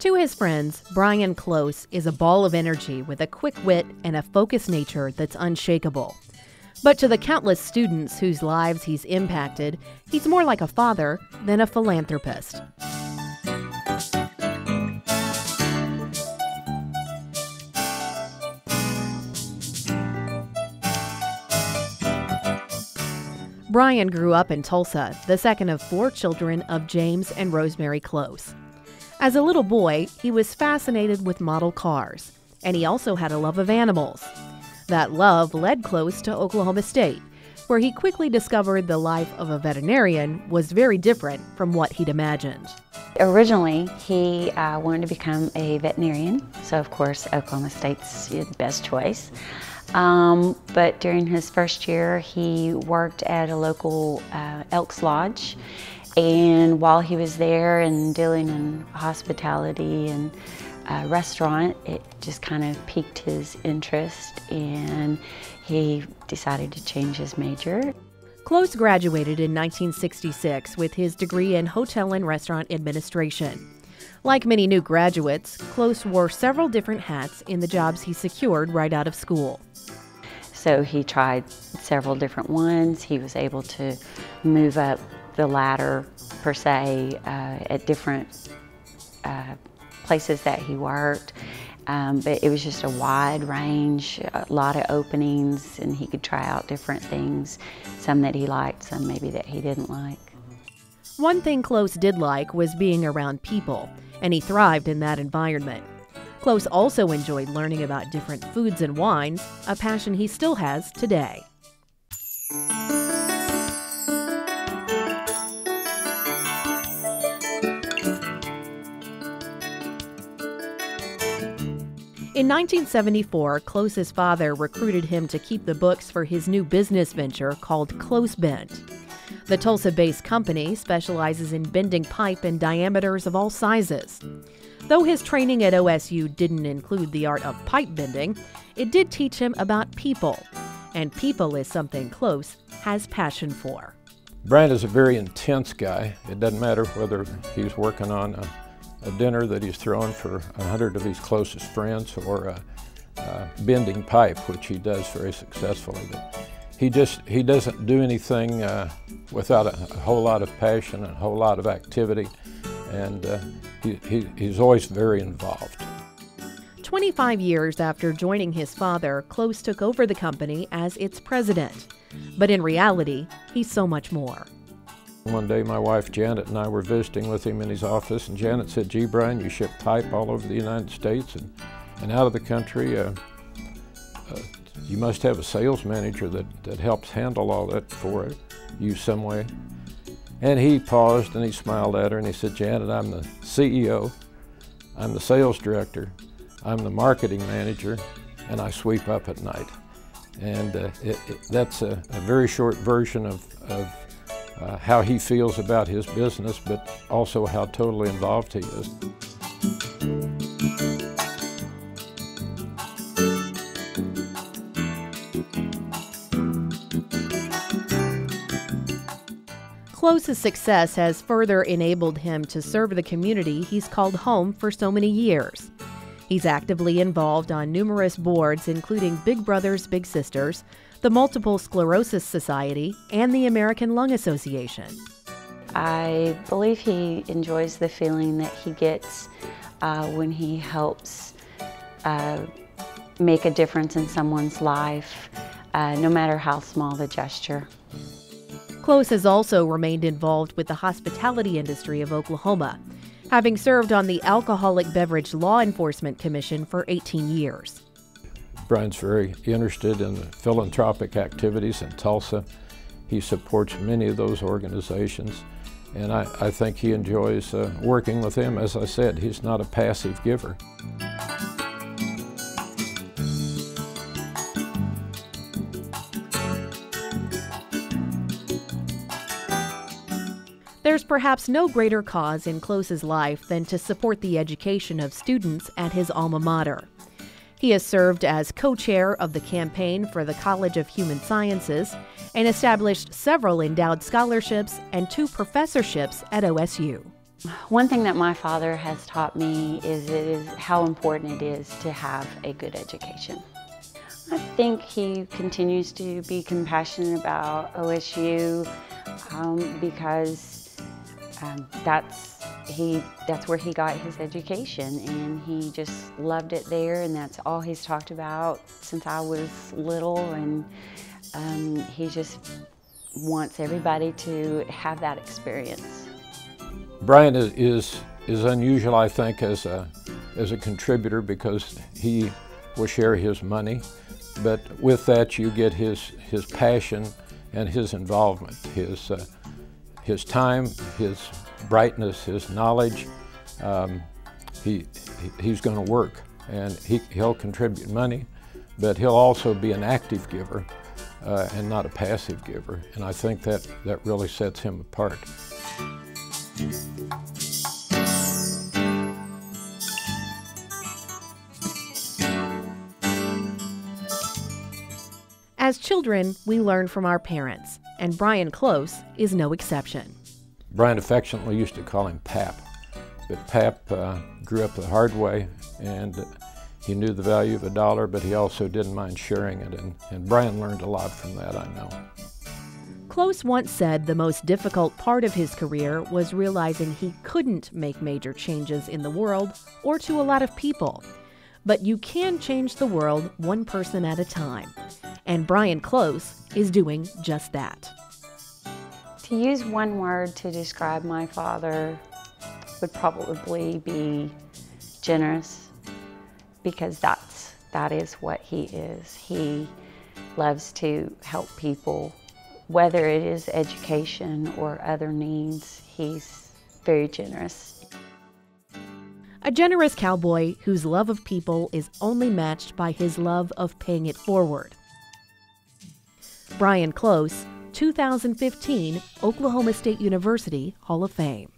To his friends, Bryan Close is a ball of energy with a quick wit and a focused nature that's unshakable. But to the countless students whose lives he's impacted, he's more like a father than a philanthropist. Bryan grew up in Tulsa, the second of 4 children of James and Rosemary Close. As a little boy, he was fascinated with model cars, and he also had a love of animals. That love led Close to Oklahoma State, where he quickly discovered the life of a veterinarian was very different from what he'd imagined. Originally, he wanted to become a veterinarian, so of course Oklahoma State's the best choice. But during his first year, he worked at a local Elks Lodge, and while he was there and dealing in hospitality and restaurant, it just kind of piqued his interest, and he decided to change his major. Close graduated in 1966 with his degree in hotel and restaurant administration. Like many new graduates, Close wore several different hats in the jobs he secured right out of school. So he tried several different ones. He was able to move up the ladder, per se, at different places that he worked. But it was just a wide range, a lot of openings, and he could try out different things, some that he liked, some maybe that he didn't like. One thing Close did like was being around people, and he thrived in that environment. Close also enjoyed learning about different foods and wines, a passion he still has today. In 1974, Close's father recruited him to keep the books for his new business venture called CloseBend. The Tulsa-based company specializes in bending pipe in diameters of all sizes. Though his training at OSU didn't include the art of pipe bending, it did teach him about people. And people is something Close has passion for. Bryan is a very intense guy. It doesn't matter whether he's working on a dinner that he's throwing for 100 of his closest friends or bending pipe, which he does very successfully. But he doesn't do anything without a whole lot of passion and a whole lot of activity, and he's always very involved. 25 years after joining his father, Close took over the company as its president. But in reality, he's so much more. One day my wife Janet and I were visiting with him in his office, and Janet said, "Gee, Bryan, you ship pipe all over the United States and out of the country. You must have a sales manager that helps handle all that for you some way." And he paused and he smiled at her and he said, "Janet, I'm the CEO, I'm the sales director, I'm the marketing manager, and I sweep up at night." And that's a very short version of how he feels about his business, but also how totally involved he is. Close's success has further enabled him to serve the community he's called home for so many years. He's actively involved on numerous boards, including Big Brothers Big Sisters, the Multiple Sclerosis Society, and the American Lung Association. I believe he enjoys the feeling that he gets when he helps make a difference in someone's life, no matter how small the gesture. Close has also remained involved with the hospitality industry of Oklahoma, having served on the Alcoholic Beverage Law Enforcement Commission for 18 years. Bryan's very interested in philanthropic activities in Tulsa. He supports many of those organizations, and I think he enjoys working with them. As I said, he's not a passive giver. There's perhaps no greater cause in Close's life than to support the education of students at his alma mater. He has served as co-chair of the campaign for the College of Human Sciences and established several endowed scholarships and 2 professorships at OSU. One thing that my father has taught me is how important it is to have a good education. I think he continues to be compassionate about OSU because that's where he got his education, and he just loved it there, and that's all he's talked about since I was little, and he just wants everybody to have that experience. Bryan is unusual, I think, as a contributor, because he will share his money, but with that you get his passion and his involvement, his time, his brightness, his knowledge. He's going to work, and he'll contribute money, but he'll also be an active giver and not a passive giver, and I think that really sets him apart. As children, we learn from our parents, and Bryan Close is no exception. Bryan affectionately used to call him Pap, but Pap grew up the hard way, and he knew the value of $1, but he also didn't mind sharing it, and Bryan learned a lot from that, I know. Close once said the most difficult part of his career was realizing he couldn't make major changes in the world or to a lot of people. But you can change the world one person at a time. And Bryan Close is doing just that. To use one word to describe my father would probably be generous, because that is what he is. He loves to help people, whether it is education or other needs. He's very generous. A generous cowboy whose love of people is only matched by his love of paying it forward. Bryan Close, 2015 Oklahoma State University Hall of Fame.